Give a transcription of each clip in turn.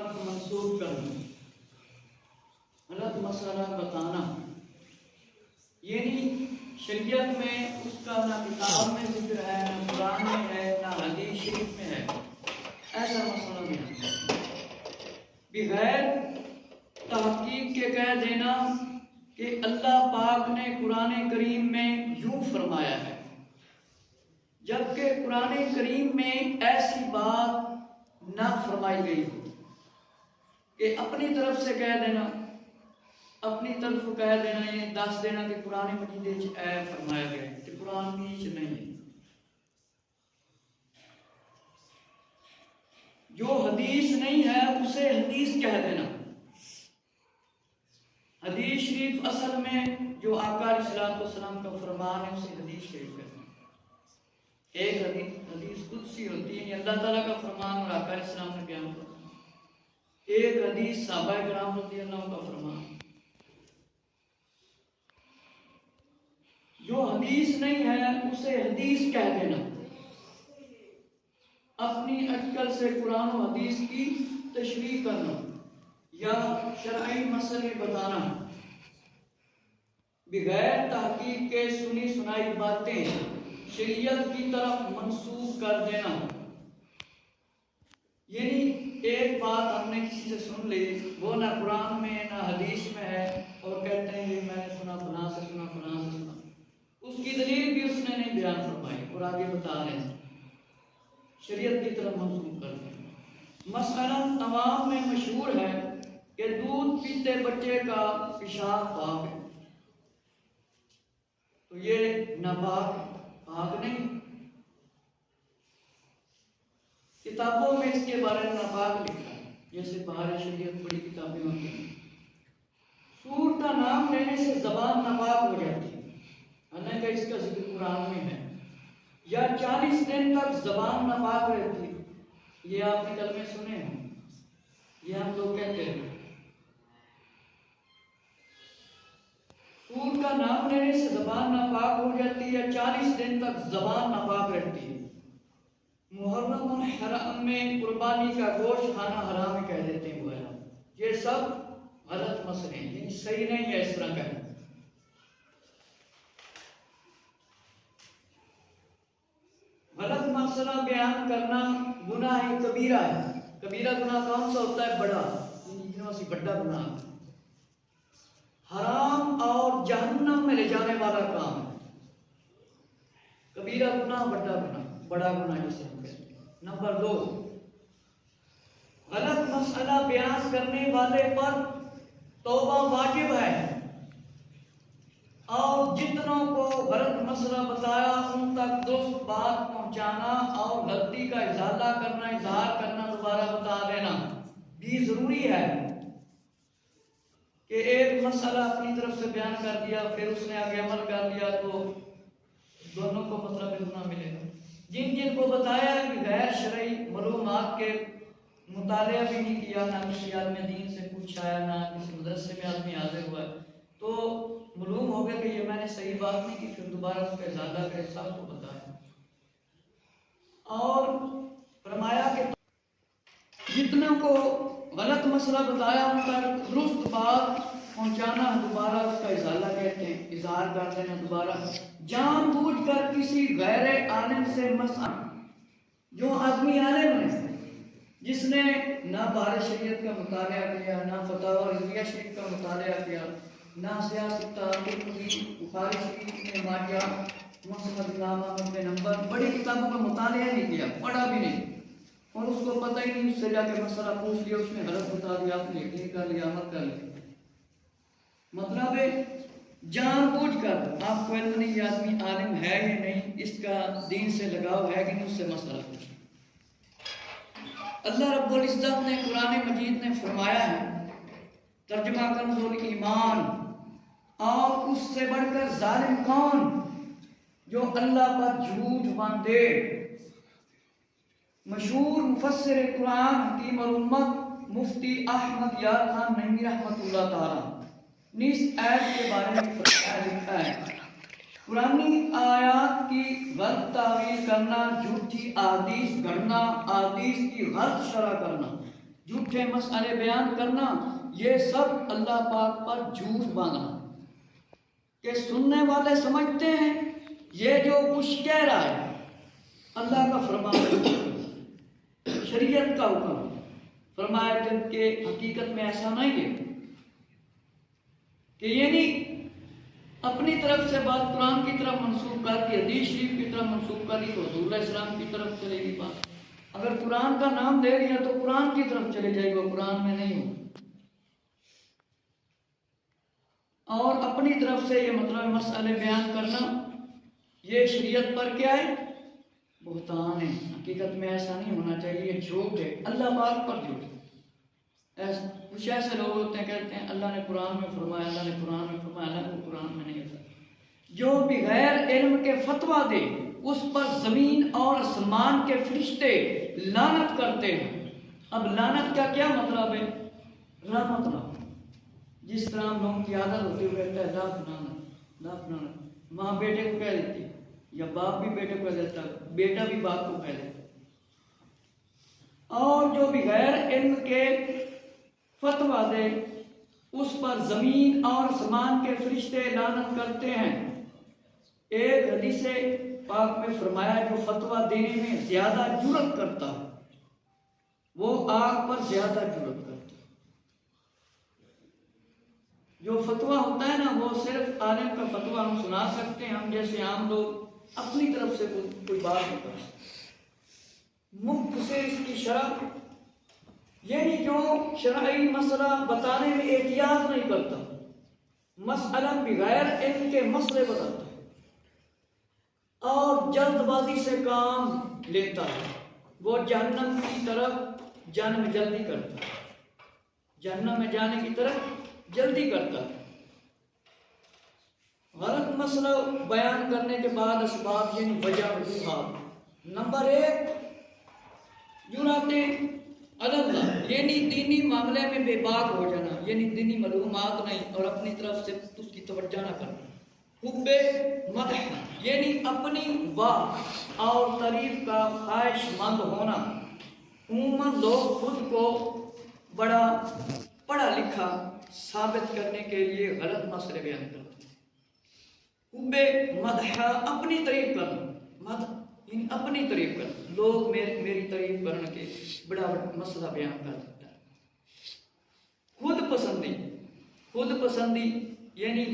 तरफ मंसूब करना, गलत मसला बताना, यानी शरीयत में उसका ना किताब में जिक्र है, ना कुरान में है, ना हदीस शरीफ में है, ऐसा मसला नहीं। बगैर तहकीक के कह देना कि अल्लाह पाक ने कुरान करीम में यूं फरमाया है, जबकि कुरान करीम में ऐसी बात ना फरमाई गई हो कि अपनी तरफ से कह देना, अपनी तरफ कह देना, ये दस देना कि कुरान मजीद ऐ फरमाया गया है, कि कुरान की नहीं। जो हदीस नहीं है उसे हदीस कह देना। हदीस शरीफ असल में जो आका अलैहिस्सलाम का फरमान है उसे हदीस शरीफ कहते हैं। एक हदीस कुदसी होती है, अल्लाह ताला का फरमान और आका अलैहिस्सलाम ने बयान किया। एक हदीस सहाबा किराम रज़ियल्लाहु का फरमान। जो हदीस नहीं है उसे हदीस कह देना, अपनी अटकल से कुरान और हदीस की तशरीह करना या शरई मसले बताना, बगैर तहकीक के सुनी सुनाई बातें शरीयत की तरफ मंसूब कर देना। यानी एक बात हमने किसी से सुन ली, वो ना कुरान में ना हदीस में है, और कहते हैं ये मैंने सुना फलां से सुना, फलां से सुना, उसकी दलील भी उसने नहीं बयान फरमाई और आगे बता रहे हैं, शरीयत की तरफ मंसूब कर दें। मसलन तमाम में मशहूर है कि दूध पीते बच्चे का पेशाब पाक है, तो ये नापाक पाक नहीं। किताबों में इसके बारे में नापाक लिखा है, जैसे बाहर शरीयत बड़ी किताबें होती हैं। सूर का नाम लेने से जबान नापाक हो जाती है, हालांकि इसका जिक्र कुरान में है। या 40 दिन तक जबान नापाक रहती है, ये आपने कलमे सुने हैं, ये हम लोग कहते हैं। सूर का नाम लेने से जबान नापाक हो जाती है, 40 दिन तक जबान नापाक रहती है। मुहर्रम और हराम में कुर्बानी का गोश्त खाना हराम कह देते हैं वो। ये सब गलत मसले हैं, ये सही नहीं है इस तरह कहना। गलत मसला बयान करना गुनाह कबीरा है। कबीरा गुनाह कौन सा होता है? बड़ा, बड़ा गुनाह, हराम और जहन्नम में ले जाने वाला काम है। कबीरा गुनाह, बड़ा गुनाह जिसे हम कहते हैं। नंबर 2, गलत मसला बयान करने वाले पर तौबा वाजिब है, और जितनों को गलत मसला बताया उन तक दुरुस्त बात पहुंचाना और गलती का इजाला करना, इजहार करना, दोबारा बता देना भी जरूरी है। कि एक मसला अपनी तरफ से बयान कर दिया, फिर उसने आगे अमल कर लिया, तो दोनों को मतलब इतना मिलेगा। जिन जिन को बताया है कि गैर शरई मालूमात के मुतालिया भी नहीं किया, ना किसी आदमी दीन से पूछा है, ना किसी मदरसे में आदमी हाजिर हुआ है, तो मालूम हो गया कि ये मैंने सही बात नहीं की, फिर दोबारा उसका इजाला का हिसाब को बताया। और फरमाया कि जितने को गलत मसला बताया उन तक दुरुस्त बात पहुंचाना, दोबारा उसका इजाला कहते हैं, इजहार कर देना दोबारा। जानबूझकर किसी गैर आलिम से मसला, जो आदमी आलिम है, जिसने ना बारह शरीयत का मुतालिया किया, ना फतावा रिज़विया शरीफ का मुतालिया किया, ना सियासत बुखारी शरीफ में मारिया, मुसनद इमाम अहमद बिन हंबल, बड़ी किताबों का मुतालिया नहीं किया, पढ़ा भी नहीं, और उसको पता ही नहीं, उससे जाके मसला पूछ लिया, उसने गलत बता दिया, आपने यकीन कर लिया, अमल कर लिया। मतलब है जानबूझकर आपको इल्म नहीं, आदमी आलिम है या नहीं, इसका दीन से लगाव है कि नहीं, उससे मसला पूछे। अल्लाह रब्बुल इज्जत ने कुरान मजीद में फरमाया है, तर्जुमा कंज़ुल ईमान, और उससे बढ़कर जालिम कौन, जो अल्लाह पर झूठ बांधे। मशहूर मुफस्सिर कुरान हकीम और उम्मत मुफ्ती अहमद यार खान नईमी रहमतुल्लाह ताला ने इस आयत के बारे में लिखा है, पुरानी आयत की गलत तावील करना, झूठी अहादीस गढ़ना, अहादीस की गलत शरह करना, झूठे मसले बयान करना, ये सब अल्लाह पाक पर झूठ बांधना। कि सुनने वाले समझते हैं ये जो कुछ कह रहा है अल्लाह का फरमान, शरीयत का हुक्म, फरमाया जबकि हकीकत में ऐसा नहीं है। कि ये नहीं अपनी तरफ से बात कुरान की तरफ मंसूब कर दी, हदीस शरीफ की तरफ मंसूब कर दी तो रसूल इस्लाम की तरफ चलेगी बात। अगर कुरान का नाम दे दिया तो कुरान की तरफ चले जाएगी, वो कुरान में नहीं हो। और अपनी तरफ से ये मतलब मसले बयान करना, ये शरीयत पर क्या है? बुहतान है। हकीकत में ऐसा नहीं होना चाहिए, ये झूठ है, अल्लाह पाक पर झूठ है। कुछ ऐसे लोग होते हैं कहते हैं अल्लाह ने कुरान में फरमाया, अल्लाह ने कुरान में फरमाया, अल्लाह को कुरान में नहीं होता। जो बगैर इल्म के फतवा दे उस पर जमीन और आसमान के फरिश्ते लानत करते हैं। अब लानत का क्या मतलब है? रहमत ना, जिस तरह हम लोगों की आदत होती है कहता है लाफ नानत, माँ बेटे को कह देती है या बाप भी बेटे को कह देता है, बेटा भी बाप को कह देता है। और जो बगैर इल्म के फतवा दे उस पर जमीन और आसमान के फरिश्ते लानत करते हैं। एक हदीस पाक में फरमाया जो फतवा देने में ज्यादा जुर्रत करता है वो आग पर ज्यादा जुर्रत करता है। जो फतवा होता है ना वो सिर्फ आलिम का फतवा हम सुना सकते हैं, हम जैसे आम लोग अपनी तरफ से कोई बात नहीं कर सकते। मुफ्त से इसकी शरह यानी जो शरई मसला बताने में एहतियात नहीं करता, मसला बगैर इल्म के मसले बताता है और जल्दबाजी से काम लेता है, वो जहन्नम की तरफ जाने में जल्दी करता है, जहन्नम में जाने की तरफ जल्दी करता है। गलत मसला बयान करने के बाद असबाब यानी वजह वजूहात। नंबर 1 जुराते अल्लाह यानी दीनी मामले में बेबाक हो जाना, यानी दीनी मालूमात नहीं और अपनी तरफ से उसकी तवज्जो न करना। हुब्बे मदह यानी अपनी वाह और तारीफ का ख्वाहिशमंद होना। उम्मन लोग खुद को बड़ा पढ़ा लिखा साबित करने के लिए गलत मसले बयान करते हैं। हुब्बे मदह अपनी तारीफ करना, मदह यानी अपनी तारीफ करना, लोग मेरी तारीफ करने के बड़ा मसला बयान कर देता है। खुद पसंदी यानी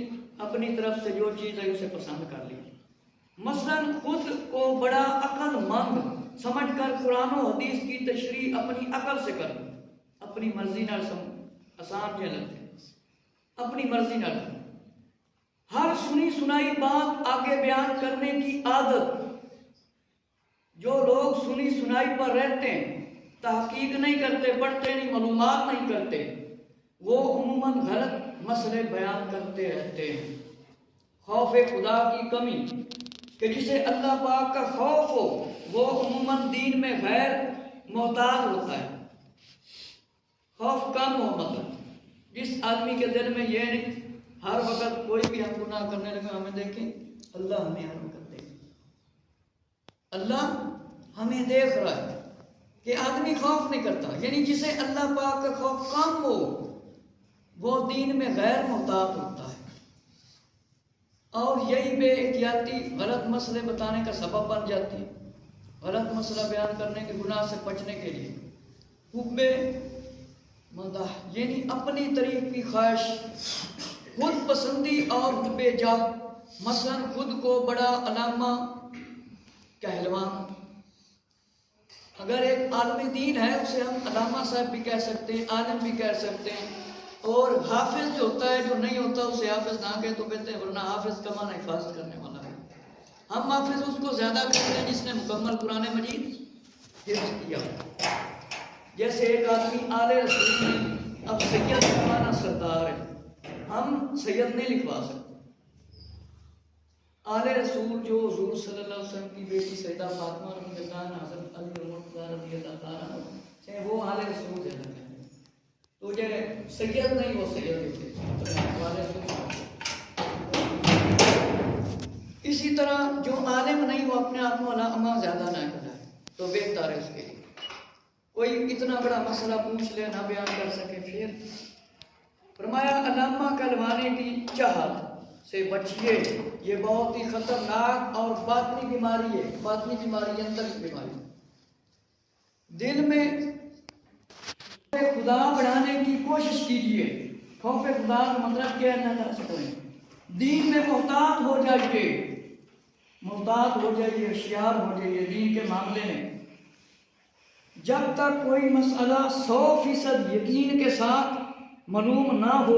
अपनी तरफ से जो चीज़ है उसे पसंद कर ली। मसलन खुद को बड़ा अक्लमंद समझकर कुरान और हदीस की तशरीह अपनी अकल से कर, अपनी मर्जी न आसान लगते अपनी मर्जी न। हर सुनी सुनाई बात आगे बयान करने की आदत, जो लोग सुनी सुनाई पर रहते हैं, तहकीक नहीं करते, पढ़ते नहीं, मालूमात नहीं करते, वो उम्मन गलत मसले बयान करते रहते हैं। खौफ खुदा की कमी कि जिसे अल्लाह पाक का खौफ हो वो उम्मन दीन में गैर मोहताज होता है। खौफ कम हो मतलब जिस आदमी के दिल में ये नहीं हर वक्त कोई भी हम गुनाह करने लगे हमें देखें अल्लाह हमें हर वक्त देखे, अल्लाह हमें देख रहा है, कि आदमी खौफ नहीं करता। यानी जिसे अल्लाह पाक का खौफ कम हो वो दीन में गैर मोहतात होता है और यही बेएहतियाती गलत मसले बताने का सबब बन जाती है। गलत मसला बयान करने के गुनाह से बचने के लिए हुब्बे मदाह यानी अपनी तारीफ की ख्वाहिश, खुद पसंदी और बेजा, मसलन खुद को बड़ा अलामा कहलवाना। अगर एक आलमी दीन है उसे हम अलामा साहब भी कह सकते हैं, आलिम भी कह सकते हैं। और हाफिज जो होता है, जो नहीं होता उसे हाफिज ना कहे तो कहते हैं, वरना हाफिज का माना हिफाजत करने वाला है। हम हाफिज उसको ज्यादा कहते हैं जिसने मुकम्मल कुरान मजीद हिफ्ज़ किया। जैसे एक आदमी आले रसूल में, अब सैयद का माना सरदार है, हम सैयद नहीं लिखवा सकते। आले रसूल जो हुज़ूर सल्लल्लाहु अलैहि वसल्लम की बेटी सैयदा फातिमा रज़ियल्लाहु अन्हा, हज़रत अली रज़ियल्लाहु अन्हु, वो आले रसूल है। तो ये सैयद नहीं, वो सैयद थे। इसी तरह जो आलिम नहीं वो अपने आप में अलामा ज्यादा ना कराए तो बेहतर है उसके लिए। कोई इतना बड़ा मसला पूछ ले ना बयान कर सके। फिर फरमाया अल्लामा कहलवाने की चाहत से बचिए, ये बहुत ही खतरनाक और बातनी बीमारी है। बातनी बीमारी अंदर की बीमारी। दिल में खुदा बढ़ाने की कोशिश कीजिए। खौफ खुदा का मतलब क्या है ना करें, दीन में मोहतात हो जाइए, मोहतात हो जाइए, होशियार हो जाइए दीन के मामले में। जब तक कोई मसला 100% यकीन के साथ मालूम ना हो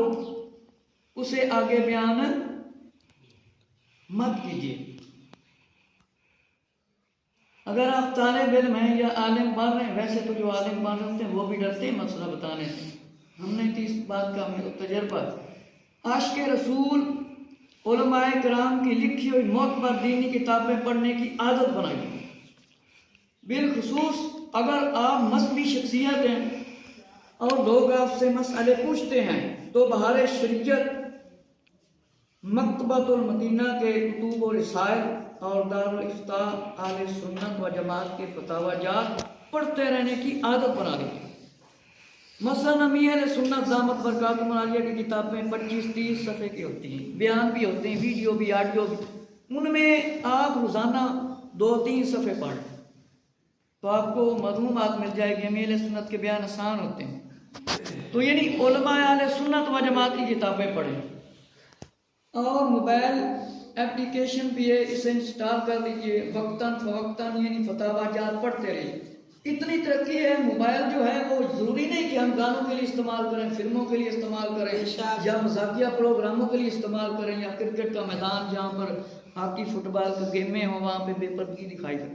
उसे आगे बयान मत कीजिए। अगर आप तालिब इल्म हैं या आलिम बन रहे हैं, वैसे तो जो आलिम बन रहे होते हैं वो भी डरते हैं मसला बताने से। हमने तो इस बात का हमें तजर्बा। आशिक़ रसूल उलमाए किराम की लिखी हुई मोतबर दीनी किताबें पढ़ने की आदत बनाई। बिलखुसूस अगर आप मजहबी शख्सियत हैं और लोग आपसे मसले पूछते हैं तो बहार शरीयत, मकतबतुल मदीना के कुतुब और रसाइल और दारुल इफ्ता आले सुन्नत व जमात के फतावाजात पढ़ते रहने की आदत बना ली। मसलन अमीर सुन्नत दामत बरकातुहू आलिया की किताबें 25-30 सफ़े की होती हैं, बयान भी होते हैं, वीडियो भी, ऑडियो भी। उनमें आप रोज़ाना 2-3 सफ़े पढ़ तो आपको मालूमात मिल जाएगी। अमीर सुन्नत के बयान आसान होते हैं। तो यानी उलमा आले सुन्नत व जमात की किताबें पढ़ें। और मोबाइल एप्लीकेशन भी है, इसे इंस्टॉल कर लीजिए, वक्तन फवक्तन यानी फतावाजात पढ़ते रहिए। इतनी तरक्की है, मोबाइल जो है वो ज़रूरी नहीं कि हम गानों के लिए इस्तेमाल करें, फिल्मों के लिए इस्तेमाल करें या मजाकिया प्रोग्रामों के लिए इस्तेमाल करें या क्रिकेट का मैदान जहाँ पर हॉकी फुटबॉल का गेमें हो वहाँ पे बेपर्दगी दिखाई दे।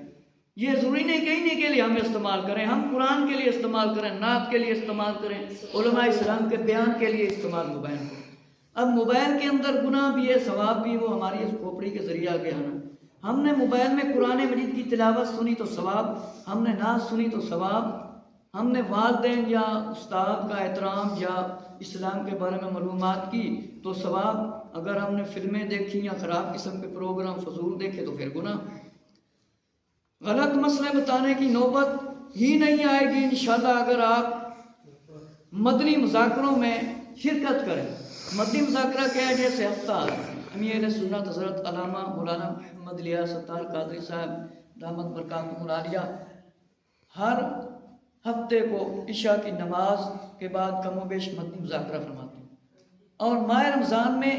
ये ज़रूरी नहीं कहीं के लिए हम इस्तेमाल करें। हम कुरान के लिए इस्तेमाल करें, नात के लिए इस्तेमाल करें, उलमा इस्लाम के बयान के लिए इस्तेमाल मोबाइल को। अब मोबाइल के अंदर गुनाह भी है, सवाब भी, वो हमारी इस खोपड़ी के जरिए आगे आना। हमने मोबाइल में कुरान मजीद की तिलावत सुनी तो सवाब, हमने नात सुनी तो सवाब, हमने वालिदैन या उस्ताद का एहतराम या इस्लाम के बारे में मालूमात की तो सवाब। अगर हमने फिल्में देखी या ख़राब किस्म के प्रोग्राम फजूल देखे तो फिर गुनाह। गलत मसले बताने की नौबत ही नहीं आएगी इंशाअल्लाह अगर आप मदनी मुज़ाकरों में शिरकत करें। मदनी मुज़ाकरा क्या है? जैसे हफ्ता अमीर सुन्नत हज़रत अल्लामा मौलाना मोहम्मद इलियास सत्तार कादरी साहब दामत बरकातुहू आलिया हर हफ्ते को इशा की नमाज के बाद कमोबेश मदनी मुज़ाकरा फरमाते हैं। और माह रमज़ान में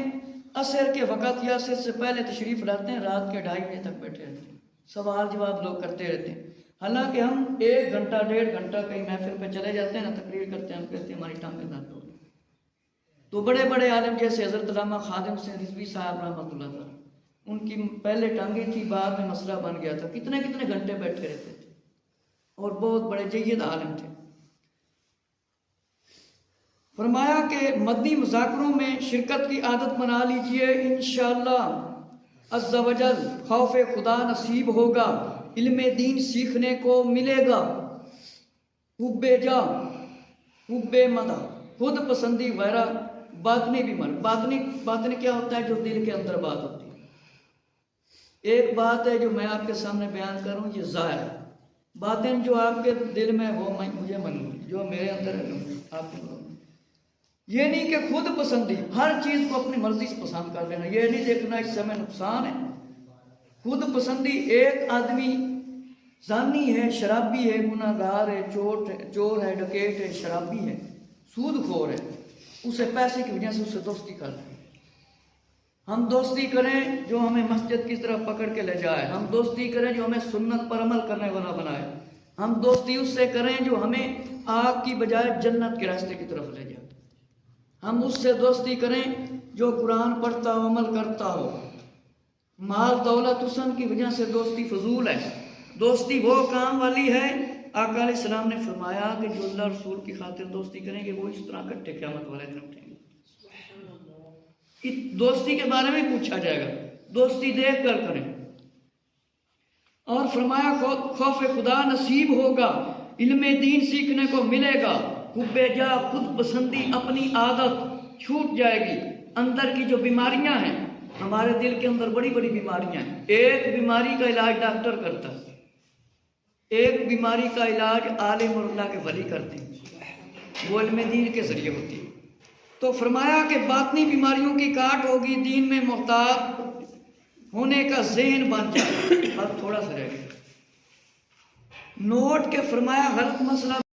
असर के वक़्त या असर से पहले तशरीफ़ लाते हैं, रात के 2:30 बजे तक बैठे रहते हैं, सवाल जवाब लोग करते रहते हैं। हालांकि हम 1 घंटा 1.5 घंटा कहीं महफिल पे चले जाते हैं ना, तकरीर करते हैं, हम कहते हैं हमारी टांगें दर्द हो गई। तो बड़े बड़े आलिम जैसे हज़रत अल्लामा खादिम से रिजवी साहब रहमतुल्लाह अलैह, उनकी पहले टांगें थी, बाद में मसला बन गया था। कितने कितने घंटे बैठे रहते थे और बहुत बड़े जय्यद आलिम थे। फरमाया कि मदनी मुज़ाकरों में शिरकत की आदत बना लीजिए, इंशाअल्लाह अज़्ज़ा वजल खौफ खुदा नसीब होगा, इल्म दीन सीखने को मिलेगा। हुब्बे जा हुब्बे मदा, खुद पसंदी वगैरह बातनी भी मर। बातनी क्या होता है? जो दिल के अंदर बात होती है। एक बात है जो मैं आपके सामने बयान करूं, ये ज़ाहिर बातें जो आपके दिल में वो मुझे मालूम, जो मेरे अंदर है आपको मालूम। ये नहीं कि खुद पसंदी हर चीज़ को अपनी मर्जी से पसंद कर लेना, ये नहीं देखना इस समय नुकसान है। खुद पसंदी, एक आदमी जानी है, शराबी है, गुनाहगार है, चोर है, डकैत है, शराबी है, सूदखोर है, उसे पैसे की वजह से उससे दोस्ती कर रहे हैं। हम दोस्ती करें जो हमें मस्जिद की तरफ पकड़ के ले जाए, हम दोस्ती करें जो हमें सुन्नत पर अमल करने वाला बनाए, हम दोस्ती उससे करें जो हमें आग की बजाय जन्नत के रास्ते की तरफ ले जाए। हम उससे दोस्ती करें जो कुरान पढ़ता हो, अमल करता हो। माल दौलत हुस्न की वजह से दोस्ती फजूल है। दोस्ती वो काम वाली है, आका अलैहिस्सलाम ने फरमाया कि जो अल्लाह रसूल की खातिर दोस्ती करेंगे वो इस तरह इकट्ठे क़यामत वाले दिन उठेंगे। दोस्ती के बारे में पूछा जाएगा, दोस्ती देख कर करें। और फरमाया खौफ खुदा नसीब होगा, इल्म दीन सीखने को मिलेगा। हुब्बे जा, खुद पसंदी अपनी आदत छूट जाएगी। अंदर की जो बीमारियां हैं, हमारे दिल के अंदर बड़ी बड़ी बीमारियां हैं। एक बीमारी का इलाज डॉक्टर करता है, एक बीमारी का इलाज आलिम और अल्लाह के वली करते हैं, वो इल्म दीन के जरिए होती है। तो फरमाया कि बातनी बीमारियों की काट होगी, दीन में मोहताज होने का ज़हन बन जाए। अब थोड़ा सा रह गया नोट के फरमाया गलत मसला